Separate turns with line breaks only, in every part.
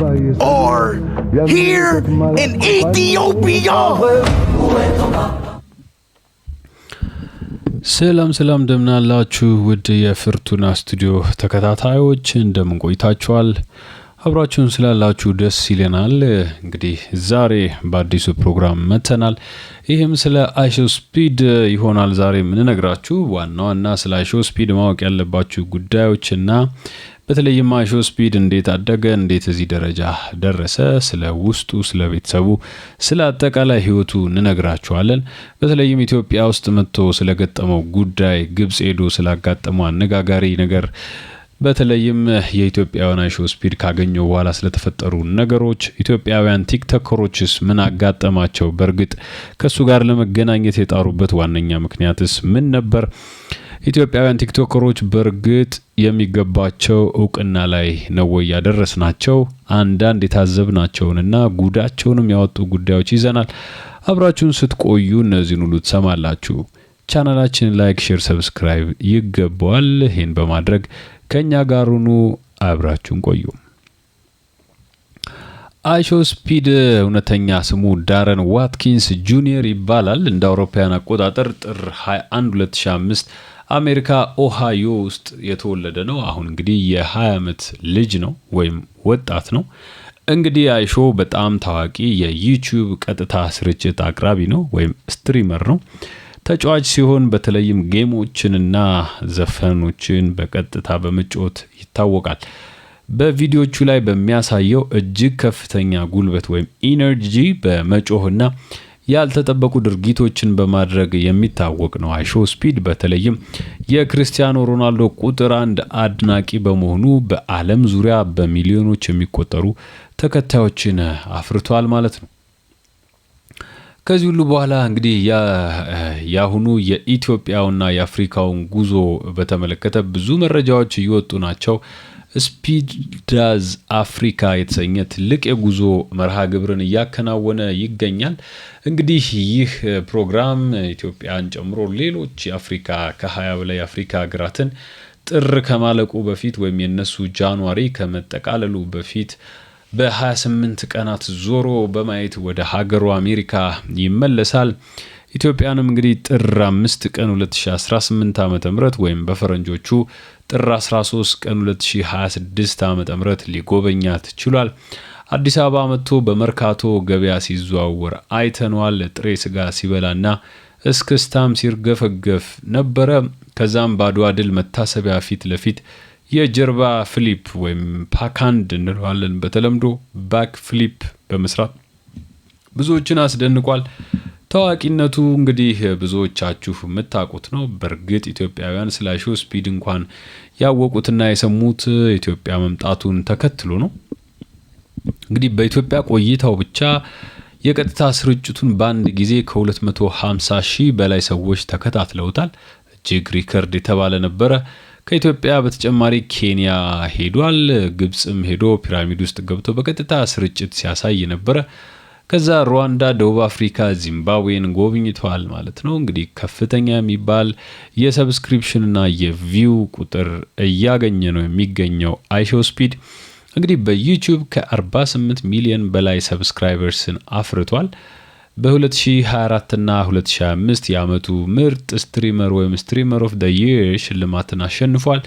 or here in Ethiopia.
ሰላም እንደምናላችሁ ውድ የፍርቱና ስቱዲዮ ተከታታዮች እንደምን ቆይታችኋል? አብራችሁን ስላላችሁ ደስ ይለናል። እንግዲህ ዛሬ በአዲሱ ፕሮግራም መተናል። ይህም ስለ አይሾስፒድ ይሆናል ዛሬ የምንነግራችሁ። ዋና ስለ አይሾስፒድ ማወቅ ያለባችሁ ጉዳዮችና በተለይም አይሾስፒድ እንዴት አደገ፣ እንዴት እዚህ ደረጃ ደረሰ፣ ስለ ውስጡ፣ ስለ ቤተሰቡ፣ ስለ አጠቃላይ ህይወቱ እንነግራችኋለን። በተለይም ኢትዮጵያ ውስጥ መጥቶ ስለገጠመው ጉዳይ፣ ግብጽ ሄዶ ስላጋጠመው አነጋጋሪ ነገር፣ በተለይም የኢትዮጵያውያን አይሾስፒድ ካገኘው በኋላ ስለተፈጠሩ ነገሮች፣ ኢትዮጵያውያን ቲክቶከሮችስ ምን አጋጠማቸው፣ በእርግጥ ከሱ ጋር ለመገናኘት የጣሩበት ዋነኛ ምክንያትስ ምን ነበር፣ ኢትዮጵያውያን ቲክቶከሮች በእርግጥ የሚገባቸው እውቅና ላይ ነው ያደረስናቸው፣ አንዳንድ የታዘብናቸውንና ጉዳቸውንም ያወጡ ጉዳዮች ይዘናል። አብራችሁን ስትቆዩ እነዚህን ሁሉ ትሰማላችሁ። ቻናላችንን ላይክ፣ ሼር፣ ሰብስክራይብ ይገባዋል። ይሄን በማድረግ ከኛ ጋር ሁኑ፣ አብራችሁን ቆዩ። አይሾስፒድ እውነተኛ ስሙ ዳረን ዋትኪንስ ጁኒየር ይባላል። እንደ አውሮፓውያን አቆጣጠር ጥር 21 2005 አሜሪካ ኦሃዮ ውስጥ የተወለደ ነው። አሁን እንግዲህ የ20 ዓመት ልጅ ነው ወይም ወጣት ነው። እንግዲህ አይሾ በጣም ታዋቂ የዩቲዩብ ቀጥታ ስርጭት አቅራቢ ነው ወይም ስትሪመር ነው። ተጫዋች ሲሆን በተለይም ጌሞችንና ዘፈኖችን በቀጥታ በመጫወት ይታወቃል። በቪዲዮቹ ላይ በሚያሳየው እጅግ ከፍተኛ ጉልበት ወይም ኢነርጂ በመጮህና ያልተጠበቁ ድርጊቶችን በማድረግ የሚታወቅ ነው። አይሾስፒድ በተለይም የክርስቲያኖ ሮናልዶ ቁጥር 1 አድናቂ በመሆኑ በዓለም ዙሪያ በሚሊዮኖች የሚቆጠሩ ተከታዮችን አፍርቷል ማለት ነው። ከዚህ ሁሉ በኋላ እንግዲህ ያሁኑ የኢትዮጵያውና የአፍሪካውን ጉዞ በተመለከተ ብዙ መረጃዎች እየወጡ ናቸው። ስፒድ ዳዝ አፍሪካ የተሰኘ ትልቅ የጉዞ መርሃ ግብርን እያከናወነ ይገኛል። እንግዲህ ይህ ፕሮግራም ኢትዮጵያን ጨምሮ ሌሎች የአፍሪካ ከ20 በላይ የአፍሪካ ሀገራትን ጥር ከማለቁ በፊት ወይም የነሱ ጃንዋሪ ከመጠቃለሉ በፊት በ28 ቀናት ዞሮ በማየት ወደ ሀገሩ አሜሪካ ይመለሳል። ኢትዮጵያንም እንግዲህ ጥር 5 ቀን 2018 ዓ.ም ወይም በፈረንጆቹ ጥር 13 ቀን 2026 ዓ.ም ሊጎበኛት ችሏል። አዲስ አበባ መጥቶ በመርካቶ ገበያ ሲዘዋወር አይተነዋል። ጥሬ ስጋ ሲበላና እስክስታም ሲርገፈገፍ ነበረ። ከዛም በአድዋ ድል መታሰቢያ ፊት ለፊት የጀርባ ፍሊፕ ወይም ፓካንድ እንለዋለን በተለምዶ ባክ ፍሊፕ በመስራት ብዙዎችን አስደንቋል። ታዋቂነቱ እንግዲህ ብዙዎቻችሁ የምታውቁት ነው። በእርግጥ ኢትዮጵያውያን ስለ አይሾስፒድ እንኳን ያወቁትና የሰሙት ኢትዮጵያ መምጣቱን ተከትሎ ነው። እንግዲህ በኢትዮጵያ ቆይታው ብቻ የቀጥታ ስርጭቱን በአንድ ጊዜ ከ250 ሺህ በላይ ሰዎች ተከታትለውታል። እጅግ ሪከርድ የተባለ ነበረ። ከኢትዮጵያ በተጨማሪ ኬንያ ሄዷል። ግብጽም ሄዶ ፒራሚድ ውስጥ ገብቶ በቀጥታ ስርጭት ሲያሳይ ነበረ። ከዛ ሩዋንዳ፣ ደቡብ አፍሪካ፣ ዚምባብዌን ጎብኝቷል ማለት ነው። እንግዲህ ከፍተኛ የሚባል የሰብስክሪፕሽን እና የቪው ቁጥር እያገኘ ነው የሚገኘው አይሾስፒድ። እንግዲህ በዩቲዩብ ከ48 ሚሊዮን በላይ ሰብስክራይበርስን አፍርቷል። በ2024 እና 2025 የዓመቱ ምርጥ ስትሪመር ወይም ስትሪመር ኦፍ ዘ ይር ሽልማትን አሸንፏል።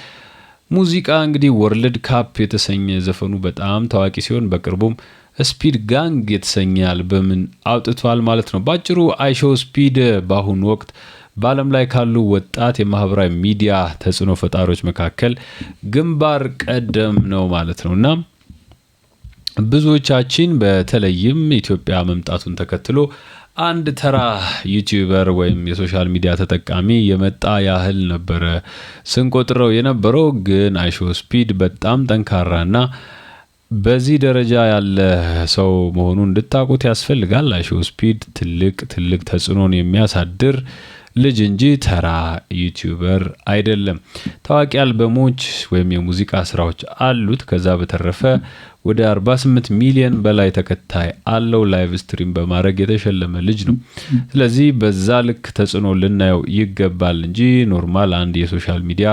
ሙዚቃ እንግዲህ ወርልድ ካፕ የተሰኘ ዘፈኑ በጣም ታዋቂ ሲሆን በቅርቡም ስፒድ ጋንግ የተሰኘ አልበምን አውጥቷል ማለት ነው። ባጭሩ አይሾስፒድ በአሁኑ ወቅት በዓለም ላይ ካሉ ወጣት የማህበራዊ ሚዲያ ተጽዕኖ ፈጣሪዎች መካከል ግንባር ቀደም ነው ማለት ነውና ብዙዎቻችን በተለይም ኢትዮጵያ መምጣቱን ተከትሎ አንድ ተራ ዩቲዩበር ወይም የሶሻል ሚዲያ ተጠቃሚ የመጣ ያህል ነበረ ስንቆጥረው የነበረው። ግን አይሾስፒድ በጣም ጠንካራና በዚህ ደረጃ ያለ ሰው መሆኑን እንድታውቁት ያስፈልጋል። አይሾስፒድ ትልቅ ተጽዕኖን የሚያሳድር ልጅ እንጂ ተራ ዩቲዩበር አይደለም። ታዋቂ አልበሞች ወይም የሙዚቃ ስራዎች አሉት። ከዛ በተረፈ ወደ 48 ሚሊዮን በላይ ተከታይ አለው። ላይቭ ስትሪም በማድረግ የተሸለመ ልጅ ነው። ስለዚህ በዛ ልክ ተጽዕኖ ልናየው ይገባል እንጂ ኖርማል አንድ የሶሻል ሚዲያ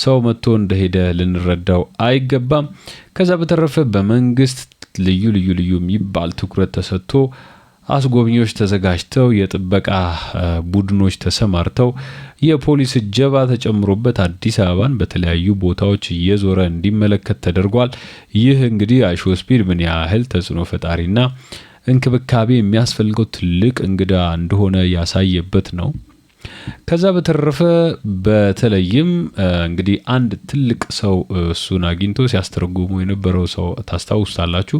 ሰው መጥቶ እንደሄደ ልንረዳው አይገባም። ከዛ በተረፈ በመንግስት ልዩ ልዩ ልዩ የሚባል ትኩረት ተሰጥቶ አስጎብኚዎች ተዘጋጅተው የጥበቃ ቡድኖች ተሰማርተው የፖሊስ እጀባ ተጨምሮበት አዲስ አበባን በተለያዩ ቦታዎች እየዞረ እንዲመለከት ተደርጓል። ይህ እንግዲህ አይሾስፒድ ምን ያህል ተጽዕኖ ፈጣሪና እንክብካቤ የሚያስፈልገው ትልቅ እንግዳ እንደሆነ ያሳየበት ነው። ከዛ በተረፈ በተለይም እንግዲህ አንድ ትልቅ ሰው እሱን አግኝቶ ሲያስተረጉሙ የነበረው ሰው ታስታውሳላችሁ።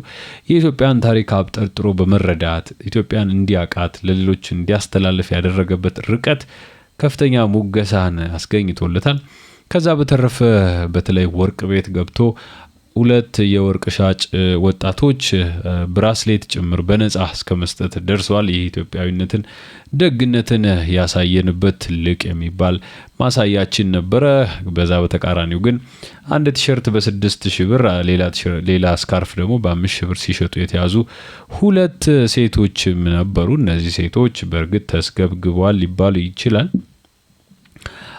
የኢትዮጵያን ታሪክ አብጠርጥሮ በመረዳት ኢትዮጵያን እንዲያቃት ለሌሎች እንዲያስተላልፍ ያደረገበት ርቀት ከፍተኛ ሙገሳን አስገኝቶለታል። ከዛ በተረፈ በተለይ ወርቅ ቤት ገብቶ 2 የወርቅ ሻጭ ወጣቶች ብራስሌት ጭምር በነጻ እስከ መስጠት ደርሰዋል። የኢትዮጵያዊነትን ደግነትን ያሳየንበት ትልቅ የሚባል ማሳያችን ነበረ። በዛ በተቃራኒው ግን አንድ ቲሸርት በ6000 ብር ሌላ ስካርፍ ደግሞ በ5000 ብር ሲሸጡ የተያዙ 2 ሴቶችም ነበሩ። እነዚህ ሴቶች በእርግጥ ተስገብግበዋል ሊባሉ ይችላል።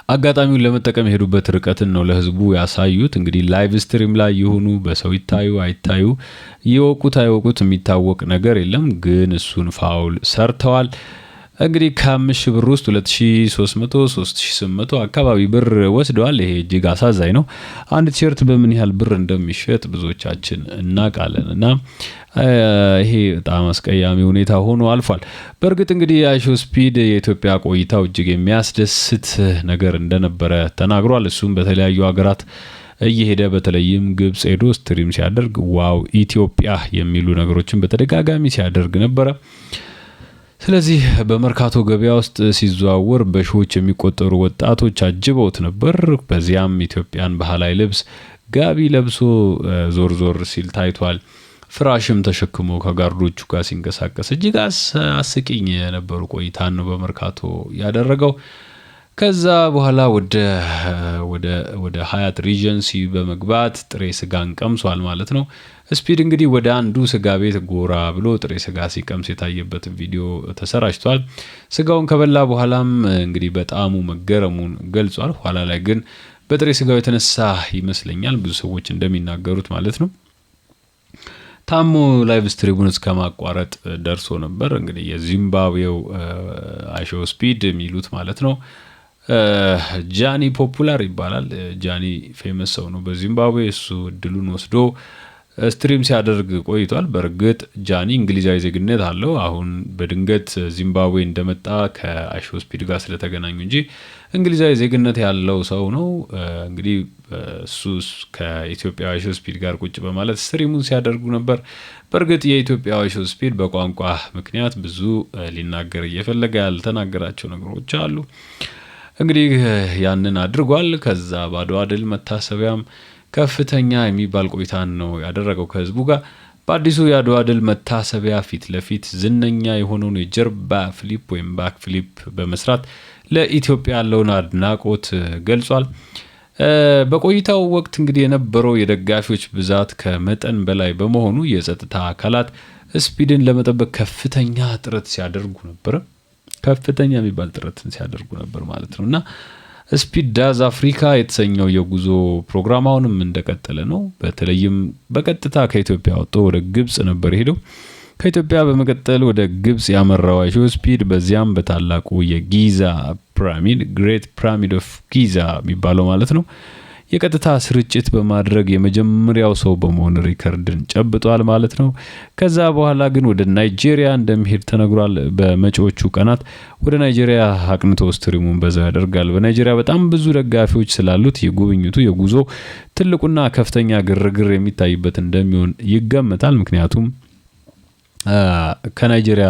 አጋጣሚውን ለመጠቀም የሄዱበት ርቀትን ነው ለህዝቡ ያሳዩት። እንግዲህ ላይቭ ስትሪም ላይ ይሁኑ በሰው ይታዩ አይታዩ ይወቁት አይወቁት የሚታወቅ ነገር የለም፣ ግን እሱን ፋውል ሰርተዋል። እንግዲህ ከ5000 ብር ውስጥ 2300 3800 አካባቢ ብር ወስደዋል። ይሄ እጅግ አሳዛኝ ነው። አንድ ቲሸርት በምን ያህል ብር እንደሚሸጥ ብዙዎቻችን እናውቃለን እና ይሄ በጣም አስቀያሚ ሁኔታ ሆኖ አልፏል። በእርግጥ እንግዲህ አይሾስፒድ የኢትዮጵያ ቆይታው እጅግ የሚያስደስት ነገር እንደነበረ ተናግሯል። እሱም በተለያዩ ሀገራት እየሄደ በተለይም ግብጽ ሄዶ ስትሪም ሲያደርግ ዋው ኢትዮጵያ የሚሉ ነገሮችን በተደጋጋሚ ሲያደርግ ነበረ። ስለዚህ በመርካቶ ገበያ ውስጥ ሲዘዋወር በሺዎች የሚቆጠሩ ወጣቶች አጅበውት ነበር። በዚያም ኢትዮጵያን ባህላዊ ልብስ ጋቢ ለብሶ ዞር ዞር ሲል ታይቷል። ፍራሽም ተሸክሞ ከጋርዶቹ ጋር ሲንቀሳቀስ እጅግ አስቂኝ የነበሩ ቆይታን ነው በመርካቶ ያደረገው። ከዛ በኋላ ወደ ሀያት ሪጀንሲ በመግባት ጥሬ ስጋን ቀምሷል ማለት ነው። ስፒድ እንግዲህ ወደ አንዱ ስጋ ቤት ጎራ ብሎ ጥሬ ስጋ ሲቀምስ የታየበት ቪዲዮ ተሰራጭቷል። ስጋውን ከበላ በኋላም እንግዲህ በጣሙ መገረሙን ገልጿል። ኋላ ላይ ግን በጥሬ ስጋው የተነሳ ይመስለኛል ብዙ ሰዎች እንደሚናገሩት ማለት ነው ታሞ ላይቭ ስትሪሙን እስከ ማቋረጥ ደርሶ ነበር። እንግዲህ የዚምባብዌው አይሾስፒድ የሚሉት ማለት ነው ጃኒ ፖፑላር ይባላል። ጃኒ ፌመስ ሰው ነው በዚምባብዌ። እሱ እድሉን ወስዶ ስትሪም ሲያደርግ ቆይቷል። በእርግጥ ጃኒ እንግሊዛዊ ዜግነት አለው። አሁን በድንገት ዚምባብዌ እንደመጣ ከአይሾስፒድ ጋር ስለተገናኙ እንጂ እንግሊዛዊ ዜግነት ያለው ሰው ነው። እንግዲህ እሱ ከኢትዮጵያ አይሾስፒድ ጋር ቁጭ በማለት ስትሪሙን ሲያደርጉ ነበር። በእርግጥ የኢትዮጵያ አይሾስፒድ በቋንቋ ምክንያት ብዙ ሊናገር እየፈለገ ያልተናገራቸው ነገሮች አሉ። እንግዲህ ያንን አድርጓል። ከዛ በአድዋ ድል መታሰቢያም ከፍተኛ የሚባል ቆይታን ነው ያደረገው ከህዝቡ ጋር። በአዲሱ የአድዋ ድል መታሰቢያ ፊት ለፊት ዝነኛ የሆነውን የጀርባ ፍሊፕ ወይም ባክ ፍሊፕ በመስራት ለኢትዮጵያ ያለውን አድናቆት ገልጿል። በቆይታው ወቅት እንግዲህ የነበረው የደጋፊዎች ብዛት ከመጠን በላይ በመሆኑ የጸጥታ አካላት ስፒድን ለመጠበቅ ከፍተኛ ጥረት ሲያደርጉ ነበር። ከፍተኛ የሚባል ጥረትን ሲያደርጉ ነበር ማለት ነውና ስፒድ ዳዝ አፍሪካ የተሰኘው የጉዞ ፕሮግራም አሁንም እንደቀጠለ ነው። በተለይም በቀጥታ ከኢትዮጵያ ወጥቶ ወደ ግብጽ ነበር ሄደው ከኢትዮጵያ በመቀጠል ወደ ግብጽ ያመራው አይሾስፒድ በዚያም በታላቁ የጊዛ ፒራሚድ ግሬት ፒራሚድ ኦፍ ጊዛ የሚባለው ማለት ነው የቀጥታ ስርጭት በማድረግ የመጀመሪያው ሰው በመሆን ሪከርድን ጨብጧል ማለት ነው። ከዛ በኋላ ግን ወደ ናይጄሪያ እንደሚሄድ ተነግሯል። በመጪዎቹ ቀናት ወደ ናይጄሪያ አቅንቶ ስትሪሙን በዛው ያደርጋል። በናይጄሪያ በጣም ብዙ ደጋፊዎች ስላሉት የጉብኝቱ የጉዞ ትልቁና ከፍተኛ ግርግር የሚታይበት እንደሚሆን ይገመታል። ምክንያቱም ከናይጄሪያ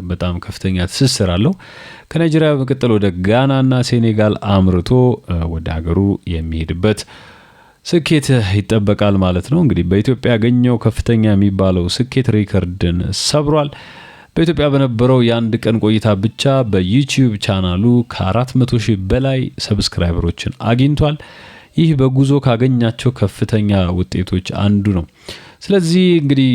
በጣም ከፍተኛ ትስስር አለው። ከናይጄሪያ በመቀጠል ወደ ጋናና ሴኔጋል አምርቶ ወደ ሀገሩ የሚሄድበት ስኬት ይጠበቃል ማለት ነው። እንግዲህ በኢትዮጵያ ያገኘው ከፍተኛ የሚባለው ስኬት ሪከርድን ሰብሯል። በኢትዮጵያ በነበረው የአንድ ቀን ቆይታ ብቻ በዩቲዩብ ቻናሉ ከ400,000 በላይ ሰብስክራይበሮችን አግኝቷል። ይህ በጉዞ ካገኛቸው ከፍተኛ ውጤቶች አንዱ ነው። ስለዚህ እንግዲህ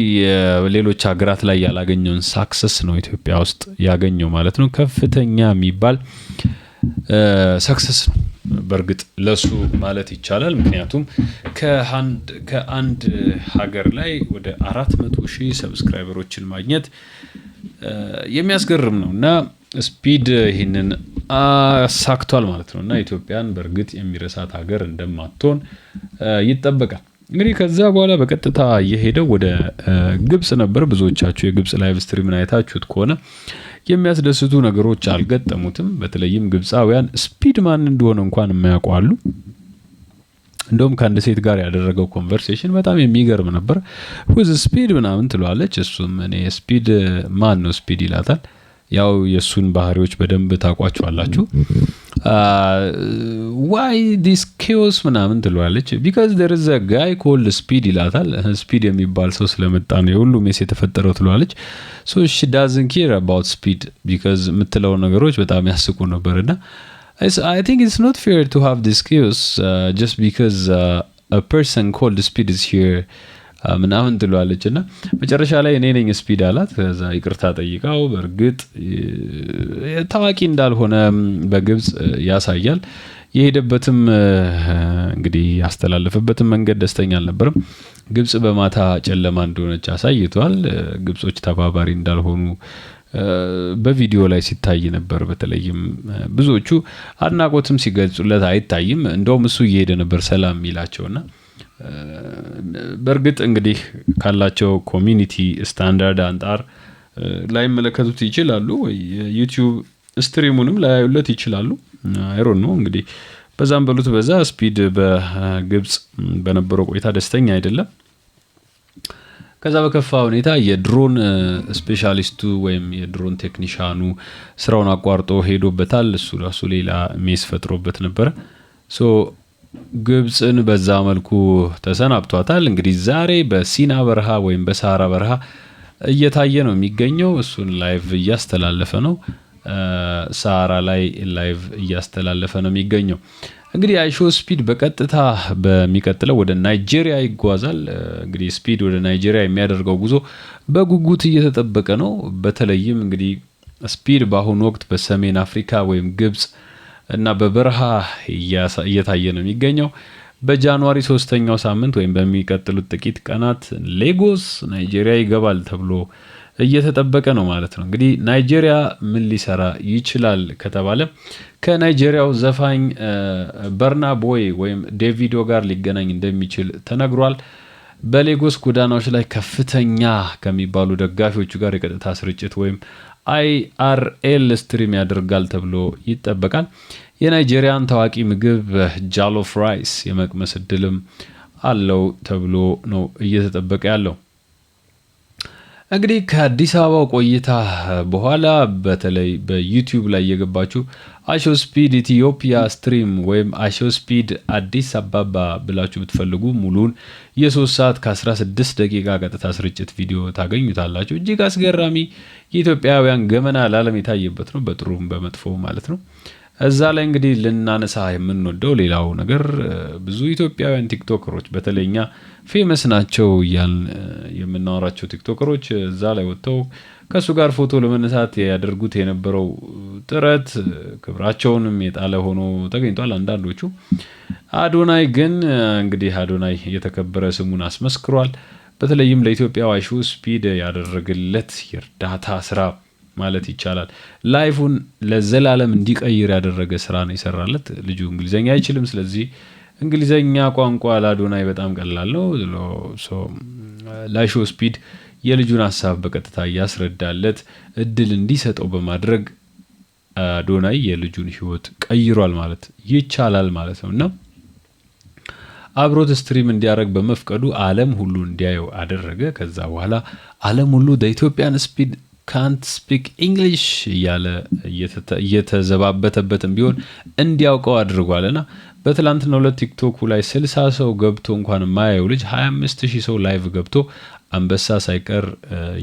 ሌሎች ሀገራት ላይ ያላገኘውን ሳክሰስ ነው ኢትዮጵያ ውስጥ ያገኘው ማለት ነው። ከፍተኛ የሚባል ሰክሰስ ነው በርግጥ ለሱ ማለት ይቻላል። ምክንያቱም ከአንድ ሀገር ላይ ወደ 400,000 ሰብስክራይበሮችን ማግኘት የሚያስገርም ነው እና ስፒድ ይህንን አሳክቷል ማለት ነው እና ኢትዮጵያን በርግጥ የሚረሳት ሀገር እንደማትሆን ይጠበቃል። እንግዲህ ከዛ በኋላ በቀጥታ የሄደው ወደ ግብጽ ነበር። ብዙዎቻችሁ የግብጽ ላይቭ ስትሪምን አይታችሁት ከሆነ የሚያስደስቱ ነገሮች አልገጠሙትም። በተለይም ግብጻውያን ስፒድ ማን እንደሆነ እንኳን የማያውቁ አሉ። እንደውም ከአንድ ሴት ጋር ያደረገው ኮንቨርሴሽን በጣም የሚገርም ነበር። ወዝ ስፒድ ምናምን ትለዋለች። እሱም እኔ ስፒድ ማን ነው ስፒድ ይላታል። ያው የሱን ባህሪዎች በደንብ ታውቋቸዋላችሁ። ዋይ ዲስ ኬዎስ ምናምን ትለዋለች። ቢካዝ there is a guy called ስፒድ ይላታል። ስፒድ የሚባል ሰው ስለመጣ ነው የሁሉ ሜስ የተፈጠረው ትለዋለች። so she doesn't care about speed because የምትለው ነገሮች በጣም ያስቁ ነበርና I think it's not fair to have this chaos just because a person called speed is here ምናምን ትለዋለች እና መጨረሻ ላይ እኔ ነኝ ስፒድ አላት። ከዛ ይቅርታ ጠይቃው በርግጥ ታዋቂ እንዳልሆነ በግብጽ ያሳያል። የሄደበትም እንግዲህ ያስተላለፈበትም መንገድ ደስተኛ አልነበረም። ግብጽ በማታ ጨለማ እንደሆነች አሳይቷል። ግብጾች ተባባሪ እንዳልሆኑ በቪዲዮ ላይ ሲታይ ነበር። በተለይም ብዙዎቹ አድናቆትም ሲገልጹለት አይታይም። እንደውም እሱ እየሄደ ነበር ሰላም ይላቸውና በርግጥ እንግዲህ ካላቸው ኮሚኒቲ ስታንዳርድ አንጣር ላይ መለከቱት ይችላሉ ወይ ዩቲዩብ ስትሪሙንም ላያዩለት ይችላሉ። አይሮን ነው እንግዲህ በዛም በሉት በዛ ስፒድ በግብጽ በነበረው ቆይታ ደስተኛ አይደለም። ከዛ በከፋ ሁኔታ የድሮን ስፔሻሊስቱ ወይም የድሮን ቴክኒሻኑ ስራውን አቋርጦ ሄዶበታል። እሱ ራሱ ሌላ ሜስ ፈጥሮበት ነበር። ግብጽን በዛ መልኩ ተሰናብቷታል። እንግዲህ ዛሬ በሲና በረሃ ወይም በሳራ በረሃ እየታየ ነው የሚገኘው። እሱን ላይቭ እያስተላለፈ ነው። ሳራ ላይ ላይቭ እያስተላለፈ ነው የሚገኘው። እንግዲህ አይሾ ስፒድ በቀጥታ በሚቀጥለው ወደ ናይጄሪያ ይጓዛል። እንግዲህ ስፒድ ወደ ናይጄሪያ የሚያደርገው ጉዞ በጉጉት እየተጠበቀ ነው። በተለይም እንግዲህ ስፒድ በአሁኑ ወቅት በሰሜን አፍሪካ ወይም ግብጽ እና በበረሃ እየታየ ነው የሚገኘው። በጃንዋሪ 3ኛው ሳምንት ወይም በሚቀጥሉት ጥቂት ቀናት ሌጎስ ናይጄሪያ ይገባል ተብሎ እየተጠበቀ ነው ማለት ነው። እንግዲህ ናይጄሪያ ምን ሊሰራ ይችላል ከተባለ ከናይጄሪያው ዘፋኝ በርና ቦይ ወይም ዴቪዶ ጋር ሊገናኝ እንደሚችል ተነግሯል። በሌጎስ ጎዳናዎች ላይ ከፍተኛ ከሚባሉ ደጋፊዎቹ ጋር የቀጥታ ስርጭት ወይም IRL ስትሪም ያደርጋል ተብሎ ይጠበቃል። የናይጄሪያን ታዋቂ ምግብ ጃሎፍ ራይስ የመቅመስ እድልም አለው ተብሎ ነው እየተጠበቀ ያለው። እንግዲህ ከአዲስ አበባው ቆይታ በኋላ በተለይ በዩቲዩብ ላይ የገባችሁ አይሾ ስፒድ ኢትዮጵያ ስትሪም ወይም አይሾ ስፒድ አዲስ አበባ ብላችሁ ብትፈልጉ ሙሉን የ3 ሰዓት ከ16 ደቂቃ ቀጥታ ስርጭት ቪዲዮ ታገኙታላችሁ። እጅግ አስገራሚ የኢትዮጵያውያን ገመና ለዓለም የታየበት ነው፣ በጥሩም በመጥፎ ማለት ነው። እዛ ላይ እንግዲህ ልናነሳ የምንወደው ሌላው ነገር ብዙ ኢትዮጵያውያን ቲክቶከሮች በተለይኛ ፌመስ ናቸው እያልን የምናወራቸው ቲክቶከሮች እዛ ላይ ወጥተው ከሱ ጋር ፎቶ ለመነሳት ያደርጉት የነበረው ጥረት ክብራቸውንም የጣለ ሆኖ ተገኝቷል። አንዳንዶቹ አዶናይ ግን እንግዲህ አዶናይ የተከበረ ስሙን አስመስክሯል። በተለይም ለኢትዮጵያ አይሾ ስፒድ ያደረገለት የእርዳታ ስራ ማለት ይቻላል ላይፉን ለዘላለም እንዲቀይር ያደረገ ስራ ነው የሰራለት። ልጁ እንግሊዘኛ አይችልም። ስለዚህ እንግሊዘኛ ቋንቋ ለአዶናይ በጣም ቀላል ነው። ለአይሾ ስፒድ የልጁን ሀሳብ በቀጥታ እያስረዳለት እድል እንዲሰጠው በማድረግ አዶናይ የልጁን ህይወት ቀይሯል ማለት ይቻላል ማለት ነውና አብሮት ስትሪም እንዲያደርግ በመፍቀዱ ዓለም ሁሉ እንዲያየው አደረገ። ከዛ በኋላ ዓለም ሁሉ ኢትዮጵያን ስፒድ ካንት ስፒክ ኢንግሊሽ እያለ እየተዘባበተበትም ቢሆን እንዲያውቀው አድርጓልና በትላንትናው ዕለት ቲክቶክ ላይ 60 ሰው ገብቶ እንኳን የማያየው ልጅ 25000 ሰው ላይቭ ገብቶ አንበሳ ሳይቀር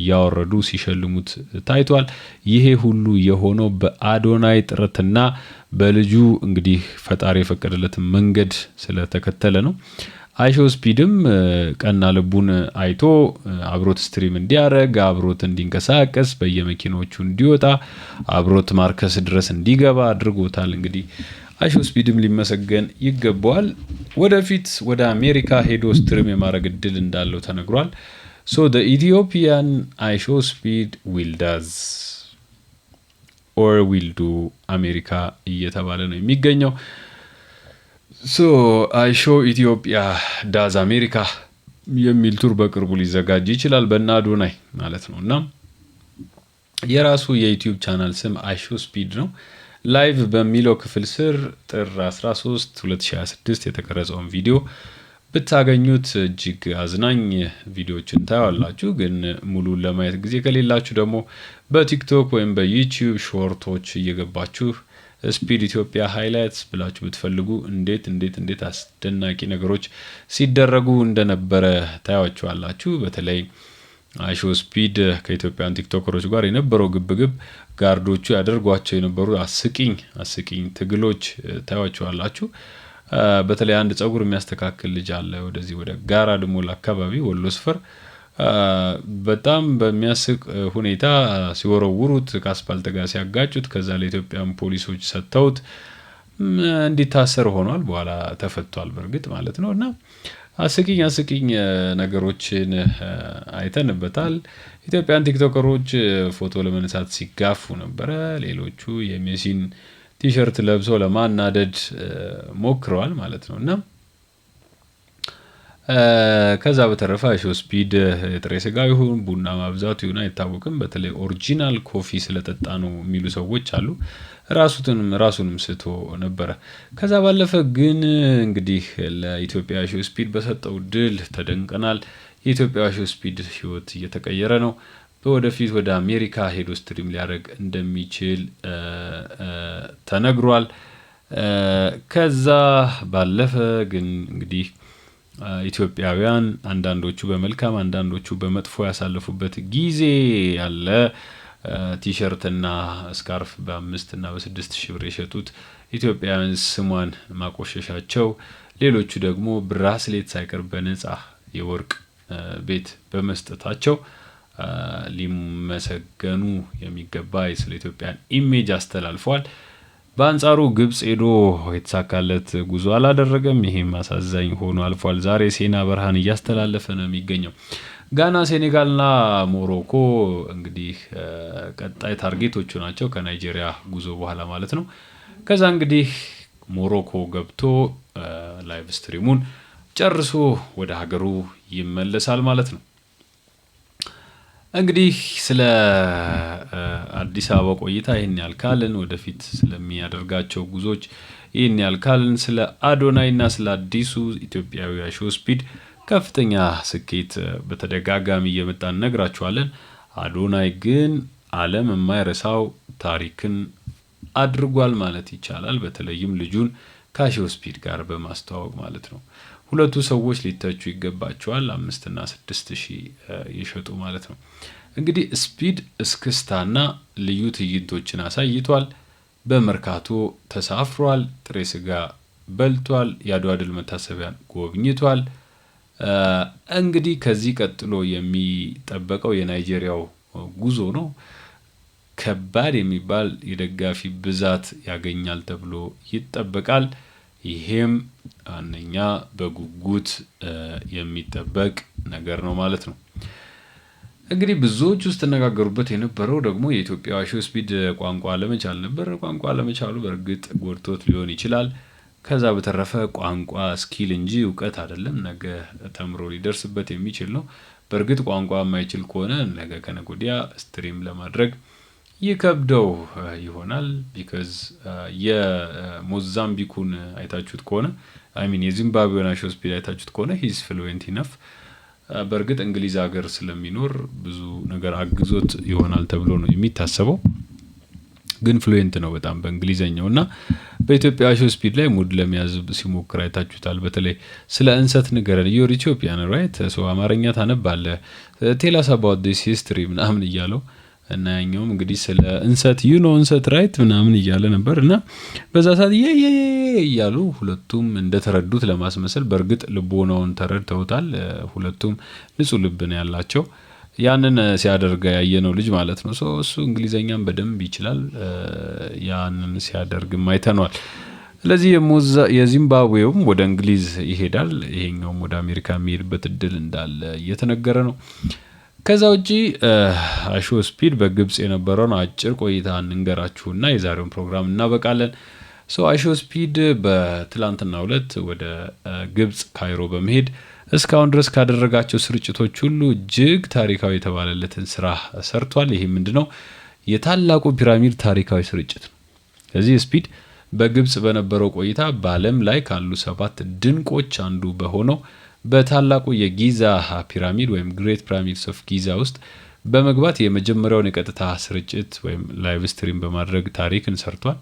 ያወረዱ ሲሸልሙት ታይቷል። ይሄ ሁሉ የሆነው በአዶናይ ጥረትና በልጁ እንግዲህ ፈጣሪ የፈቀደለት መንገድ ስለተከተለ ነው። አይሾ ስፒድም ቀና ልቡን አይቶ አብሮት ስትሪም እንዲያረግ አብሮት እንዲንቀሳቀስ በየመኪናዎቹ እንዲወጣ አብሮት ማርከስ ድረስ እንዲገባ አድርጎታል። እንግዲህ አይሾ ስፒድም ሊመሰገን ይገባዋል። ወደፊት ወደ አሜሪካ ሄዶ ስትሪም የማድረግ እድል እንዳለው ተነግሯል። ሶ the Ethiopian አይሾ ስፒድ will does or will do አሜሪካ እየተባለ ነው የሚገኘው። ሶ አይሾ ኢትዮጵያ ዳዝ አሜሪካ የሚል ቱር በቅርቡ ሊዘጋጅ ይችላል በእነ አዶናይ ማለት ነው። እና የራሱ የዩቲዩብ ቻናል ስም አይሾ ስፒድ ነው። ላይቭ በሚለው ክፍል ስር ጥር 13 2026 የተቀረጸውን ቪዲዮ ብታገኙት እጅግ አዝናኝ ቪዲዮዎችን ታያላችሁ። ግን ሙሉን ለማየት ጊዜ ከሌላችሁ ደግሞ በቲክቶክ ወይም በዩቲዩብ ሾርቶች እየገባችሁ ስፒድ ኢትዮጵያ ሃይላይትስ ብላችሁ ብትፈልጉ እንዴት አስደናቂ ነገሮች ሲደረጉ እንደነበረ ታያችኋላችሁ። በተለይ አይሾ ስፒድ ከኢትዮጵያን ቲክቶከሮች ጋር የነበረው ግብግብ ጋርዶቹ ያደርጓቸው የነበሩ አስቂኝ ትግሎች ታያችኋላችሁ። በተለይ አንድ ጸጉር የሚያስተካክል ልጅ አለ ወደዚህ ወደ ጋራድ ሞል አካባቢ ወሎ ስፈር በጣም በሚያስቅ ሁኔታ ሲወረውሩት ከአስፓልት ጋር ሲያጋጩት ከዛ ለኢትዮጵያን ፖሊሶች ሰጥተውት እንዲታሰር ሆኗል። በኋላ ተፈቷል በእርግጥ ማለት ነው። እና አስቂኝ ነገሮችን አይተንበታል። ኢትዮጵያን ቲክቶከሮች ፎቶ ለመነሳት ሲጋፉ ነበረ። ሌሎቹ የሜሲን ቲሸርት ለብሰው ለማናደድ ሞክረዋል ማለት ነው። እና ከዛ በተረፈ አይሾ ስፒድ ጥሬ ስጋ ይሁን ቡና ማብዛቱ ይሁን አይታወቅም። በተለይ ኦሪጂናል ኮፊ ስለጠጣ ነው የሚሉ ሰዎች አሉ። ራሱንም ስቶ ነበረ። ከዛ ባለፈ ግን እንግዲህ ለኢትዮጵያ አይሾ ስፒድ በሰጠው ድል ተደንቀናል። የኢትዮጵያ አይሾ ስፒድ ህይወት እየተቀየረ ነው። በወደፊት ወደ አሜሪካ ሄዶ ስትሪም ሊያደርግ እንደሚችል ተነግሯል። ከዛ ባለፈ ግን እንግዲህ ኢትዮጵያውያን አንዳንዶቹ በመልካም አንዳንዶቹ በመጥፎ ያሳለፉበት ጊዜ ያለ ቲሸርትና ስካርፍ በ5 እና በ6 ሺህ ብር የሸጡት ኢትዮጵያውያን ስሟን ማቆሸሻቸው፣ ሌሎቹ ደግሞ ብራስሌት ሳይቀር በነፃ የወርቅ ቤት በመስጠታቸው ሊመሰገኑ የሚገባ ስለ ኢትዮጵያን ኢሜጅ አስተላልፈዋል። በአንጻሩ ግብጽ ሄዶ የተሳካለት ጉዞ አላደረገም። ይሄም አሳዛኝ ሆኖ አልፏል። ዛሬ ሴና በርሃን እያስተላለፈ ነው የሚገኘው። ጋና፣ ሴኔጋልና ሞሮኮ እንግዲህ ቀጣይ ታርጌቶቹ ናቸው ከናይጄሪያ ጉዞ በኋላ ማለት ነው። ከዛ እንግዲህ ሞሮኮ ገብቶ ላይቭ ስትሪሙን ጨርሶ ወደ ሀገሩ ይመለሳል ማለት ነው። እንግዲህ ስለ አዲስ አበባ ቆይታ ይህን ያልካልን፣ ወደፊት ስለሚያደርጋቸው ጉዞች ይህን ያልካልን፣ ስለ አዶናይና ስለ አዲሱ ኢትዮጵያዊ አይሾ ስፒድ ከፍተኛ ስኬት በተደጋጋሚ እየመጣን ነግራችኋለን። አዶናይ ግን ዓለም የማይረሳው ታሪክን አድርጓል ማለት ይቻላል። በተለይም ልጁን ከአይሾ ስፒድ ጋር በማስተዋወቅ ማለት ነው። ሁለቱ ሰዎች ሊተቹ ይገባቸዋል። 5 እና 6 ሺህ የሸጡ ማለት ነው። እንግዲህ ስፒድ እስክስታና ልዩ ትዕይንቶችን አሳይቷል። በመርካቶ ተሳፍሯል። ጥሬ ስጋ በልቷል። የአድዋ ድል መታሰቢያን ጎብኝቷል። እንግዲህ ከዚህ ቀጥሎ የሚጠበቀው የናይጄሪያው ጉዞ ነው። ከባድ የሚባል የደጋፊ ብዛት ያገኛል ተብሎ ይጠበቃል። ይሄም አንደኛ በጉጉት የሚጠበቅ ነገር ነው ማለት ነው። እንግዲህ ብዙዎች ውስጥ ተነጋገሩበት የነበረው ደግሞ የኢትዮጵያ አይሾ ስፒድ ቋንቋ አለመቻል ነበር። ቋንቋ አለመቻሉ በእርግጥ ጎድቶት ሊሆን ይችላል። ከዛ በተረፈ ቋንቋ ስኪል እንጂ እውቀት አይደለም። ነገ ተምሮ ሊደርስበት የሚችል ነው። በእርግጥ ቋንቋ የማይችል ከሆነ ነገ ከነገ ወዲያ ስትሪም ለማድረግ ይከብደው ይሆናል። ቢካዝ የሞዛምቢኩን አይታችሁት ከሆነ የዚምባብዌን አይሾ ስፒድ አይታችሁት ከሆነ ሂዝ ፍሉዌንት ኢነፍ። በእርግጥ እንግሊዝ ሀገር ስለሚኖር ብዙ ነገር አግዞት ይሆናል ተብሎ ነው የሚታሰበው። ግን ፍሉዌንት ነው በጣም በእንግሊዘኛው እና በኢትዮጵያ አይሾ ስፒድ ላይ ሙድ ለመያዝ ሲሞክር አይታችሁታል። በተለይ ስለ እንሰት ንገረን ዩር ኢትዮጵያን ራይት ሶ አማርኛ ታነባለህ ቴል አስ አባውት ዲስ ሂስትሪ ምናምን እያለው እና ያኛውም እንግዲህ ስለ እንሰት እንሰት ራይት ምናምን እያለ ነበር እና በዛ ሰዓት እያሉ ሁለቱም እንደተረዱት ለማስመሰል በእርግጥ ልቦናውን ተረድተውታል። ሁለቱም ንጹህ ልብ ነው ያላቸው። ያንን ሲያደርግ ያየነው ልጅ ማለት ነው። እሱ እንግሊዘኛም በደንብ ይችላል። ያንን ሲያደርግም አይተነዋል። ስለዚህ የዚምባብዌውም ወደ እንግሊዝ ይሄዳል፣ ይሄኛውም ወደ አሜሪካ የሚሄድበት እድል እንዳለ እየተነገረ ነው። ከዛ ውጪ አሾ ስፒድ በግብጽ የነበረውን አጭር ቆይታ እንንገራችሁና የዛሬውን ፕሮግራም እናበቃለን። አሾ ስፒድ በትላንትናው ዕለት ወደ ግብጽ ካይሮ በመሄድ እስካሁን ድረስ ካደረጋቸው ስርጭቶች ሁሉ እጅግ ታሪካዊ የተባለለትን ስራ ሰርቷል። ይሄ ምንድነው? የታላቁ ፒራሚድ ታሪካዊ ስርጭት ነው። ስለዚህ ስፒድ በግብጽ በነበረው ቆይታ በዓለም ላይ ካሉ 7 ድንቆች አንዱ በሆነው በታላቁ የጊዛ ፒራሚድ ወይም ግሬት ፒራሚድስ ኦፍ ጊዛ ውስጥ በመግባት የመጀመሪያውን የቀጥታ ስርጭት ወይም ላይቭ ስትሪም በማድረግ ታሪክን ሰርቷል።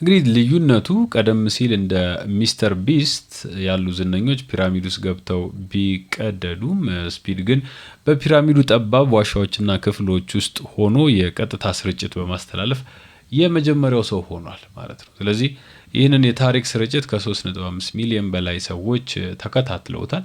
እንግዲህ ልዩነቱ ቀደም ሲል እንደ ሚስተር ቢስት ያሉ ዝነኞች ፒራሚድ ውስጥ ገብተው ቢቀደዱም ስፒድ ግን በፒራሚዱ ጠባብ ዋሻዎችና ክፍሎች ውስጥ ሆኖ የቀጥታ ስርጭት በማስተላለፍ የመጀመሪያው ሰው ሆኗል ማለት ነው። ስለዚህ ይህንን የታሪክ ስርጭት ከ3.5 ሚሊዮን በላይ ሰዎች ተከታትለውታል።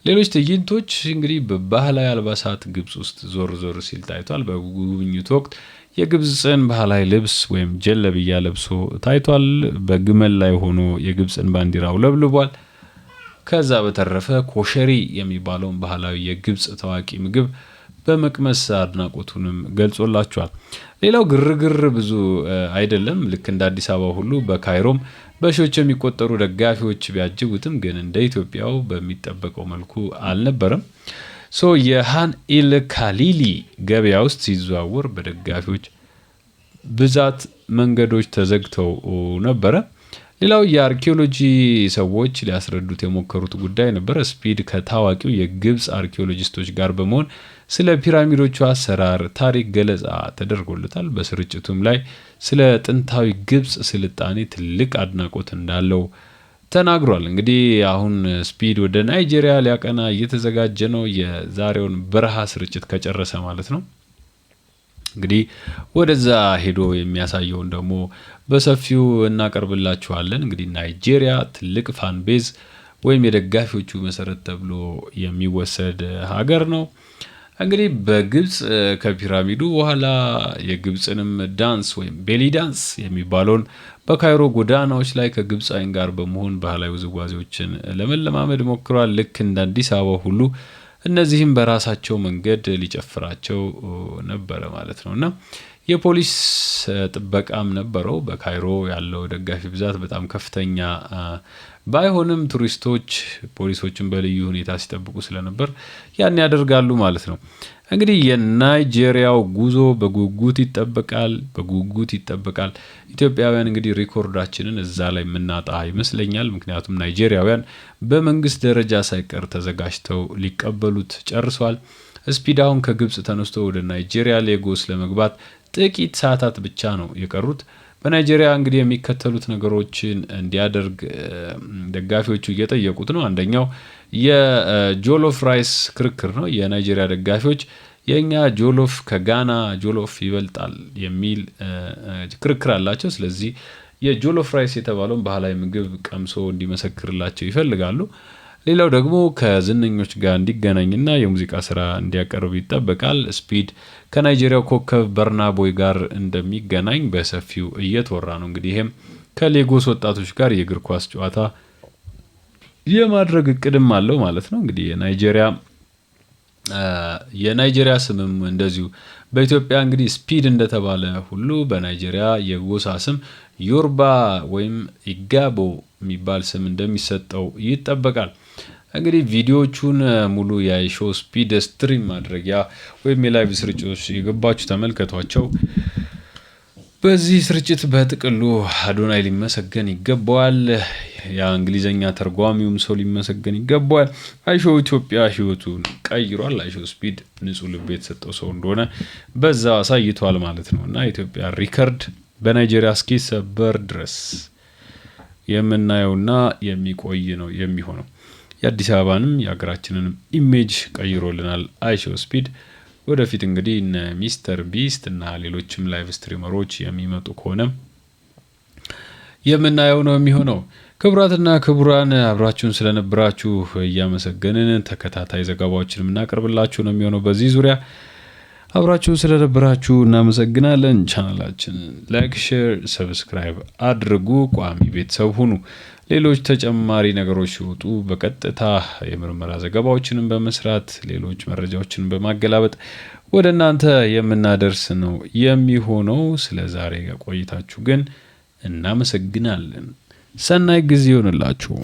ሌሎች ትዕይንቶች እንግዲህ በባህላዊ አልባሳት ግብጽ ውስጥ ዞር ዞር ሲል ታይቷል። በጉብኝቱ ወቅት የግብጽን ባህላዊ ልብስ ወይም ጀለብያ ለብሶ ታይቷል። በግመል ላይ ሆኖ የግብጽን ባንዲራ አውለብልቧል። ከዛ በተረፈ ኮሸሪ የሚባለውን ባህላዊ የግብጽ ታዋቂ ምግብ በመቅመስ አድናቆቱንም ገልጾላቸዋል። ሌላው ግርግር ብዙ አይደለም። ልክ እንደ አዲስ አበባ ሁሉ በካይሮም በሺዎች የሚቆጠሩ ደጋፊዎች ቢያጅቡትም ግን እንደ ኢትዮጵያው በሚጠበቀው መልኩ አልነበረም። የሃን ኢል ካሊሊ ገበያ ውስጥ ሲዘዋወር በደጋፊዎች ብዛት መንገዶች ተዘግተው ነበረ። ሌላው የአርኪኦሎጂ ሰዎች ሊያስረዱት የሞከሩት ጉዳይ ነበር። ስፒድ ከታዋቂው የግብጽ አርኪኦሎጂስቶች ጋር በመሆን ስለ ፒራሚዶቹ አሰራር ታሪክ ገለጻ ተደርጎለታል። በስርጭቱም ላይ ስለ ጥንታዊ ግብጽ ስልጣኔ ትልቅ አድናቆት እንዳለው ተናግሯል። እንግዲህ አሁን ስፒድ ወደ ናይጄሪያ ሊያቀና እየተዘጋጀ ነው። የዛሬውን በረሃ ስርጭት ከጨረሰ ማለት ነው። እንግዲህ ወደዛ ሄዶ የሚያሳየውን ደግሞ በሰፊው እናቀርብላችኋለን። እንግዲህ ናይጄሪያ ትልቅ ፋን ቤዝ ወይም የደጋፊዎቹ መሰረት ተብሎ የሚወሰድ ሀገር ነው። እንግዲህ በግብጽ ከፒራሚዱ በኋላ የግብጽንም ዳንስ ወይም ቤሊ ዳንስ የሚባለውን በካይሮ ጎዳናዎች ላይ ከግብጻውያን ጋር በመሆን ባህላዊ ውዝዋዜዎችን ለመለማመድ ሞክሯል። ልክ እንደ አዲስ አበባ ሁሉ እነዚህም በራሳቸው መንገድ ሊጨፍራቸው ነበረ ማለት ነውና የፖሊስ ጥበቃም ነበረው። በካይሮ ያለው ደጋፊ ብዛት በጣም ከፍተኛ ባይሆንም ቱሪስቶች ፖሊሶችን በልዩ ሁኔታ ሲጠብቁ ስለነበር ያን ያደርጋሉ ማለት ነው። እንግዲህ የናይጄሪያው ጉዞ በጉጉት ይጠበቃል። ኢትዮጵያውያን እንግዲህ ሪኮርዳችንን እዛ ላይ የምናጣ ይመስለኛል። ምክንያቱም ናይጄሪያውያን በመንግስት ደረጃ ሳይቀር ተዘጋጅተው ሊቀበሉት ጨርሷል። ስፒድ አሁን ከግብጽ ተነስቶ ወደ ናይጄሪያ ሌጎስ ለመግባት ጥቂት ሰዓታት ብቻ ነው የቀሩት። በናይጄሪያ እንግዲህ የሚከተሉት ነገሮችን እንዲያደርግ ደጋፊዎቹ እየጠየቁት ነው። አንደኛው የጆሎፍ ራይስ ክርክር ነው። የናይጄሪያ ደጋፊዎች የኛ ጆሎፍ ከጋና ጆሎፍ ይበልጣል የሚል ክርክር አላቸው። ስለዚህ የጆሎፍ ራይስ የተባለውን ባህላዊ ምግብ ቀምሶ እንዲመሰክርላቸው ይፈልጋሉ። ሌላው ደግሞ ከዝነኞች ጋር እንዲገናኝና የሙዚቃ ስራ እንዲያቀርብ ይጠበቃል። ስፒድ ከናይጄሪያው ኮከብ በርና ቦይ ጋር እንደሚገናኝ በሰፊው እየተወራ ነው። እንግዲህ ይሄም ከሌጎስ ወጣቶች ጋር የእግር ኳስ ጨዋታ የማድረግ እቅድም አለው ማለት ነው። እንግዲህ የናይጄሪያ ስምም እንደዚሁ በኢትዮጵያ እንግዲህ ስፒድ እንደተባለ ሁሉ በናይጄሪያ የጎሳ ስም ዮርባ ወይም ኢጋቦ የሚባል ስም እንደሚሰጠው ይጠበቃል። እንግዲህ ቪዲዮቹን ሙሉ የሾው ስፒድ ስትሪም ማድረጊያ ወይም የላይቭ ስርጭቶች የገባችሁ ተመልከቷቸው። በዚህ ስርጭት በጥቅሉ አዶናይ ሊመሰገን ይገባዋል። የእንግሊዘኛ ተርጓሚውም ሰው ሊመሰገን ይገባዋል። አይሾ ኢትዮጵያ ህይወቱን ቀይሯል። አይሾ ስፒድ ንጹህ ልብ የተሰጠው ሰው እንደሆነ በዛ አሳይቷል ማለት ነው እና ኢትዮጵያ ሪከርድ በናይጄሪያ እስኪሰበር ድረስ የምናየውና የሚቆይ ነው የሚሆነው። የአዲስ አበባንም የሀገራችንንም ኢሜጅ ቀይሮልናል አይሾ ስፒድ። ወደፊት እንግዲህ እነ ሚስተር ቢስት እና ሌሎችም ላይቭ ስትሪመሮች የሚመጡ ከሆነ የምናየው ነው የሚሆነው። ክቡራትና ክቡራን አብራችሁን ስለነበራችሁ እያመሰገንን ተከታታይ ዘገባዎችን የምናቀርብላችሁ ነው የሚሆነው በዚህ ዙሪያ። አብራችሁ ስለነበራችሁ እናመሰግናለን። ቻናላችንን ላይክ፣ ሼር፣ ሰብስክራይብ አድርጉ። ቋሚ ቤተሰብ ሁኑ። ሌሎች ተጨማሪ ነገሮች ሲወጡ በቀጥታ የምርመራ ዘገባዎችንን በመስራት ሌሎች መረጃዎችን በማገላበጥ ወደ እናንተ የምናደርስ ነው የሚሆነው። ስለዛሬ ቆይታችሁ ግን እናመሰግናለን። ሰናይ ጊዜ ይሁንላችሁ።